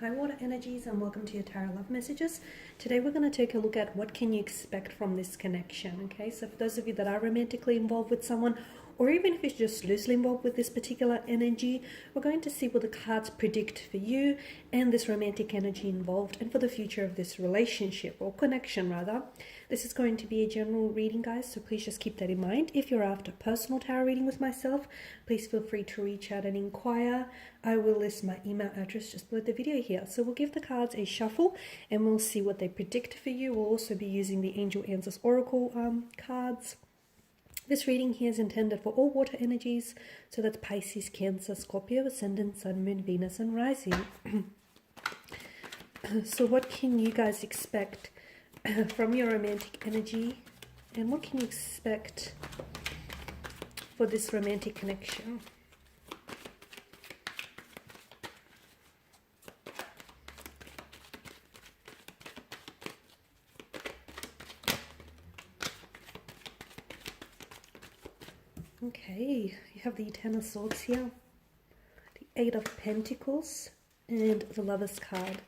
Hi water energies, and welcome to your tarot love messages. Today we're going to take a look at what can you expect from this connection. Okay, so for those of you that are romantically involved with someone, or even if you're just loosely involved with this particular energy, we're going to see what the cards predict for you and this romantic energy involved, and for the future of this relationship or connection rather. This is going to be a general reading, guys, so please just keep that in mind. If you're after personal tarot reading with myself, please feel free to reach out and inquire. I will list my email address just below the video here. So we'll give the cards a shuffle and we'll see what they predict for you. We'll also be using the Angel Answers Oracle cards. This reading here is intended for all water energies, so that's Pisces, Cancer, Scorpio, Ascendant, Sun, Moon, Venus, and Rising. So what can you guys expect from your romantic energy, and what can you expect for this romantic connection? Okay, you have the Ten of Swords here, the Eight of Pentacles, and the Lover's card.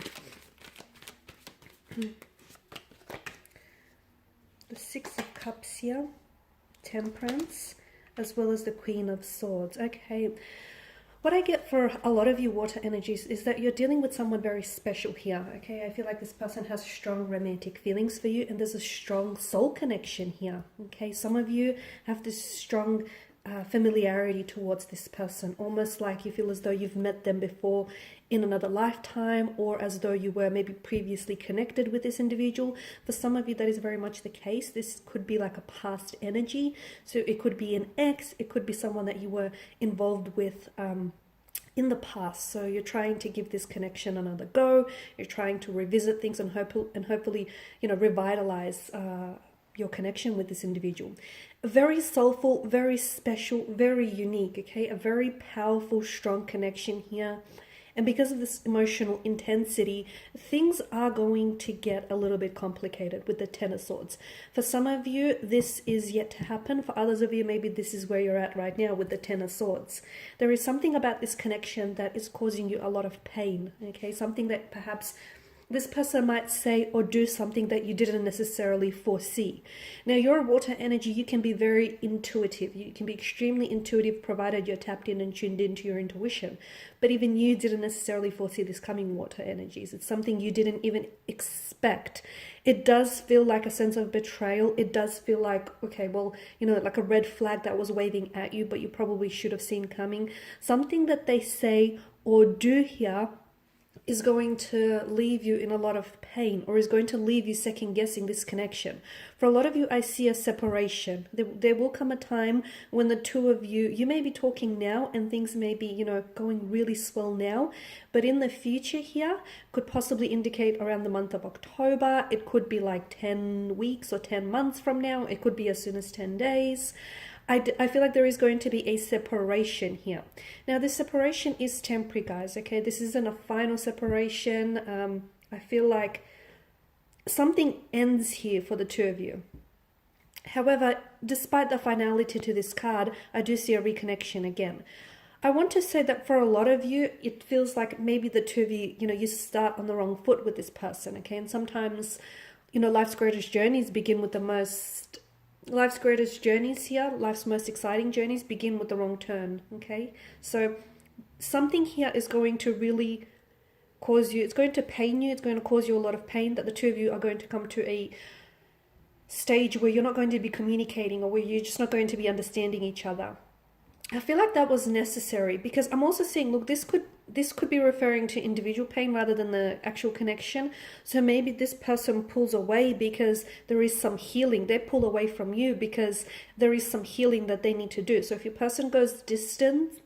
The Six of Cups here, Temperance, as well as the Queen of Swords. Okay, what I get for a lot of you water energies is that you're dealing with someone very special here. Okay, I feel like this person has strong romantic feelings for you, and there's a strong soul connection here. Okay, some of you have this strong familiarity towards this person, almost like you feel as though you've met them before in another lifetime, or as though you were maybe previously connected with this individual. For some of you, that is very much the case. This could be like a past energy, so it could be an ex, it could be someone that you were involved with in the past. So you're trying to give this connection another go, you're trying to revisit things and hopefully, you know, revitalize your connection with this individual. Very soulful, very special, very unique, okay? A very powerful, strong connection here. And because of this emotional intensity, things are going to get a little bit complicated with the Ten of Swords. For some of you, this is yet to happen. For others of you, maybe this is where you're at right now with the Ten of Swords. There is something about this connection that is causing you a lot of pain, okay? Something that perhaps this person might say or do something that you didn't necessarily foresee. Now, your water energy, you can be very intuitive. You can be extremely intuitive, provided you're tapped in and tuned into your intuition. But even you didn't necessarily foresee this coming, water energies. It's something you didn't even expect. It does feel like a sense of betrayal. It does feel like, okay, well, you know, like a red flag that was waving at you, but you probably should have seen coming. Something that they say or do here is going to leave you in a lot of pain, or is going to leave you second guessing this connection. For a lot of you, I see a separation. There will come a time when the two of you, you may be talking now and things may be, you know, going really swell now, but in the future here could possibly indicate around the month of October. It could be like 10 weeks or 10 months from now. It could be as soon as 10 days. I feel like there is going to be a separation here. Now, this separation is temporary, guys, okay? This isn't a final separation. I feel like something ends here for the two of you. However, despite the finality to this card, I do see a reconnection again. I want to say that for a lot of you, it feels like maybe the two of you, you know, you start on the wrong foot with this person, okay? And sometimes, you know, life's greatest journeys begin with life's greatest journeys here, life's most exciting journeys begin with the wrong turn, okay? So something here is going to really cause you, it's going to pain you, it's going to cause you a lot of pain, that the two of you are going to come to a stage where you're not going to be communicating, or where you're just not going to be understanding each other. I feel like that was necessary, because I'm also seeing, look, this could be referring to individual pain rather than the actual connection. So maybe this person pulls away because there is some healing. They pull away from you because there is some healing that they need to do. So if your person goes distant,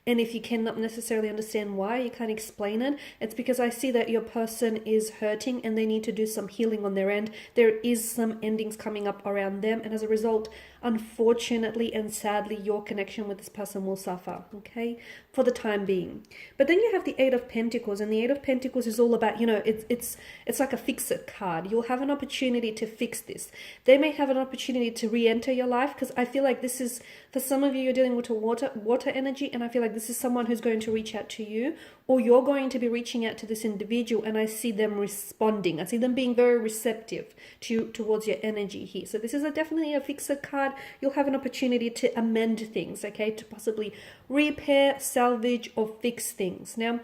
and if you cannot necessarily understand why, you can't explain it, it's because I see that your person is hurting and they need to do some healing on their end. There is some endings coming up around them, and as a result, unfortunately and sadly, your connection with this person will suffer, okay, for the time being. But then you have the Eight of Pentacles, and the Eight of Pentacles is all about, you know, it's like a fix-it card. You'll have an opportunity to fix this. They may have an opportunity to re-enter your life, because I feel like this is, for some of you, you're dealing with a water energy, and I feel like this is someone who's going to reach out to you, or you're going to be reaching out to this individual, and I see them responding. I see them being very receptive towards your energy here. So this is definitely a fixer card. You'll have an opportunity to amend things, okay, to possibly repair, salvage, or fix things. Now,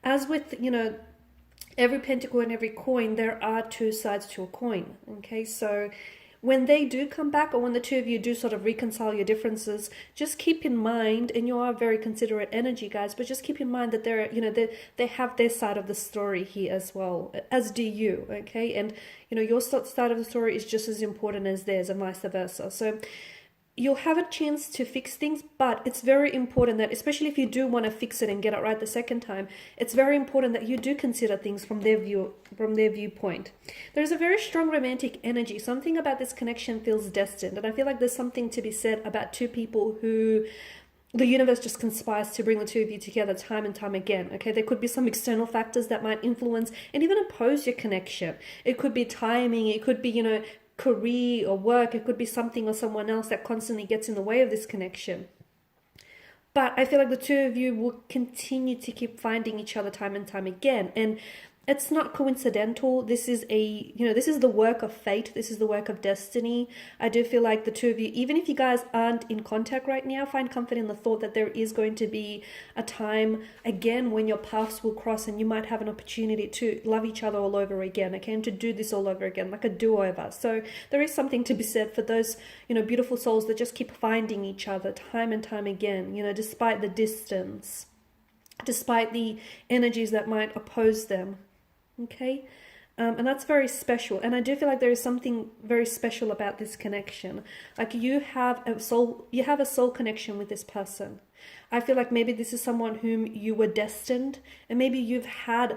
as with, every pentacle and every coin, there are two sides to a coin, okay? So when they do come back, or when the two of you do sort of reconcile your differences, just keep in mind, and you are very considerate energy, guys, but just keep in mind that they're, they have their side of the story here as well, as do you, okay? And, your side of the story is just as important as theirs, and vice versa. So you'll have a chance to fix things, but it's very important that, especially if you do want to fix it and get it right the second time, it's very important that you do consider things from their viewpoint. There's a very strong romantic energy. Something about this connection feels destined, and I feel like there's something to be said about two people who the universe just conspires to bring the two of you together time and time again, okay? There could be some external factors that might influence and even oppose your connection. It could be timing, it could be, career or work, it could be something or someone else that constantly gets in the way of this connection. But I feel like the two of you will continue to keep finding each other time and time again, and it's not coincidental. This is this is the work of fate. This is the work of destiny. I do feel like the two of you, even if you guys aren't in contact right now, find comfort in the thought that there is going to be a time again when your paths will cross, and you might have an opportunity to love each other all over again, okay, and to do this all over again, like a do-over. So there is something to be said for those, beautiful souls that just keep finding each other time and time again, despite the distance, despite the energies that might oppose them. Okay, and that's very special, and I do feel like there is something very special about this connection. Like you have a soul connection with this person. I feel like maybe this is someone whom you were destined, and maybe you've had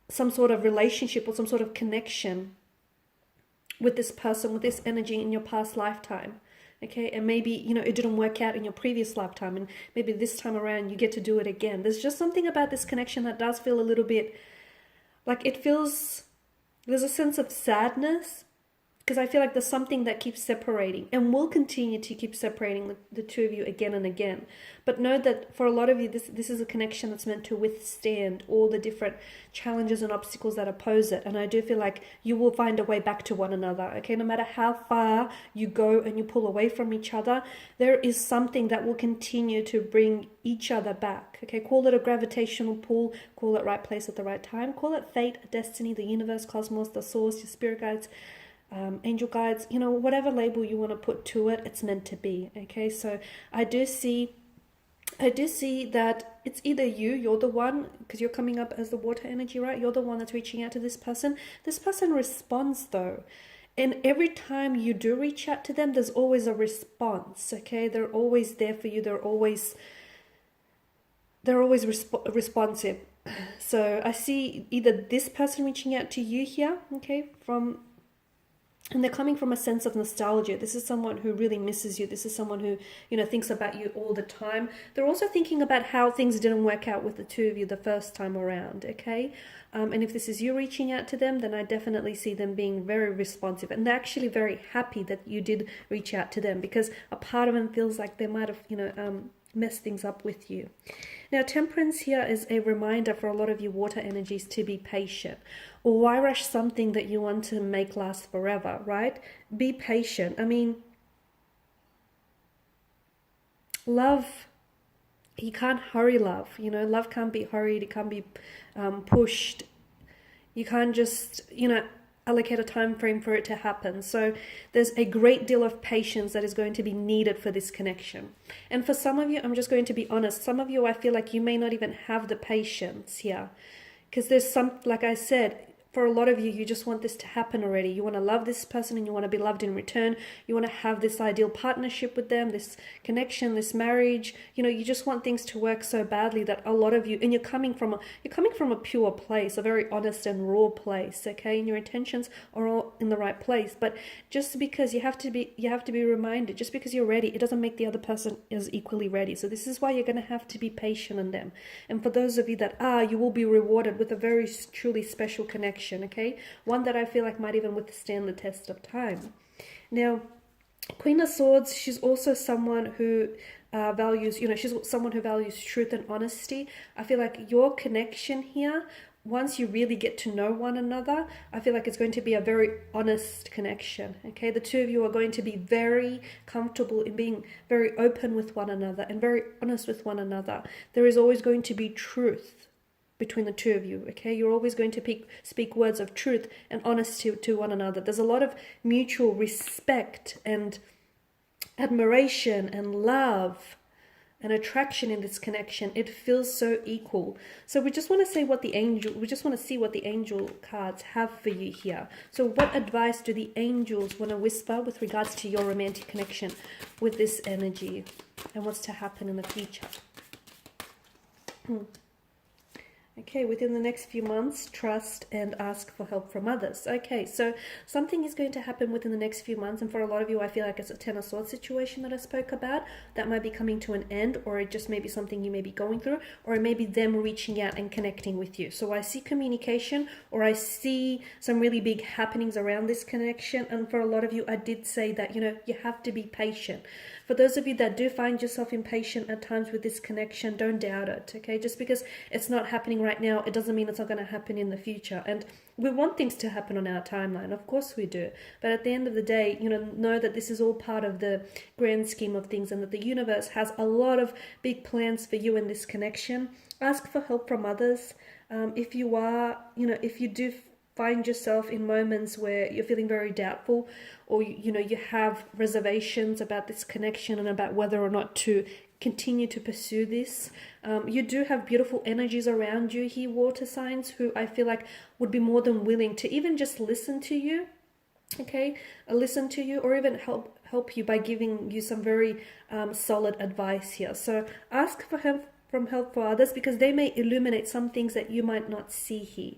some sort of relationship or some sort of connection with this person, with this energy in your past lifetime. Okay, and maybe, it didn't work out in your previous lifetime, and maybe this time around you get to do it again. There's just something about this connection that does feel a little bit like there's a sense of sadness, because I feel like there's something that keeps separating and will continue to keep separating the two of you again and again. But know that for a lot of you, this is a connection that's meant to withstand all the different challenges and obstacles that oppose it. And I do feel like you will find a way back to one another, okay? No matter how far you go and you pull away from each other, there is something that will continue to bring each other back, okay? Call it a gravitational pull, call it right place at the right time, call it fate, destiny, the universe, cosmos, the source, your spirit guides, angel guides, whatever label you want to put to it, it's meant to be, okay? So I do see that it's either you're the one, because you're coming up as the water energy, right? You're the one that's reaching out to this person. This person responds though, and every time you do reach out to them, there's always a response, okay? They're always there for you. They're always responsive. So I see either this person reaching out to you here, okay, and they're coming from a sense of nostalgia. This is someone who really misses you. This is someone who, thinks about you all the time. They're also thinking about how things didn't work out with the two of you the first time around, okay? And if this is you reaching out to them, then I definitely see them being very responsive. And they're actually very happy that you did reach out to them, because a part of them feels like they might have, mess things up with you. Now, temperance here is a reminder for a lot of you water energies to be patient. Or why rush something that you want to make last forever, right? Be patient. I mean, love, you can't hurry love. Love can't be hurried. It can't be pushed. You can't just, allocate a time frame for it to happen. So there's a great deal of patience that is going to be needed for this connection. And for some of you, I'm just going to be honest, some of you, I feel like you may not even have the patience here, because there's like I said, for a lot of you, you just want this to happen already. You want to love this person and you want to be loved in return. You want to have this ideal partnership with them, this connection, this marriage. You just want things to work so badly that a lot of you, and you're coming from a pure place, a very honest and raw place, okay? And your intentions are all in the right place. But just because you have to be reminded, just because you're ready, it doesn't make the other person is equally ready. So this is why you're going to have to be patient in them. And for those of you that are, you will be rewarded with a very truly special connection. Okay, one that I feel like might even withstand the test of time. Now, Queen of Swords, she's also someone who values, you know, she's someone who values truth and honesty. I feel like your connection here, once you really get to know one another, I feel like it's going to be a very honest connection, okay? The two of you are going to be very comfortable in being very open with one another and very honest with one another. There is always going to be truth between the two of you, okay? You're always going to speak words of truth and honesty to one another. There's a lot of mutual respect and admiration and love and attraction in this connection. It feels so equal. So we just want to see what the angel cards have for you here. So what advice do the angels want to whisper with regards to your romantic connection with this energy and what's to happen in the future? Okay, within the next few months, trust and ask for help from others. Okay, so something is going to happen within the next few months, and for a lot of you, I feel like it's a Ten of Swords situation that I spoke about. That might be coming to an end, or it just may be something you may be going through, or it may be them reaching out and connecting with you. So I see communication, or I see some really big happenings around this connection, and for a lot of you, I did say that, you know, you have to be patient. For those of you that do find yourself impatient at times with this connection, don't doubt it, okay? Just because it's not happening right now, it doesn't mean it's not going to happen in the future. And we want things to happen on our timeline, of course we do. But at the end of the day, you know that this is all part of the grand scheme of things, and that the universe has a lot of big plans for you in this connection. Ask for help from others. If you do find yourself in moments where you're feeling very doubtful, or you have reservations about this connection and about whether or not to continue to pursue this, you do have beautiful energies around you here, water signs, who I feel like would be more than willing to even just listen to you, okay? Listen to you, or even help you by giving you some very solid advice here. So ask for help from others, because they may illuminate some things that you might not see here.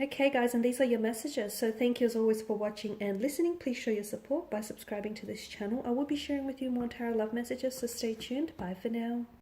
Okay guys, and these are your messages. So thank you as always for watching and listening. Please show your support by subscribing to this channel. I will be sharing with you more tarot love messages, so stay tuned. Bye for now.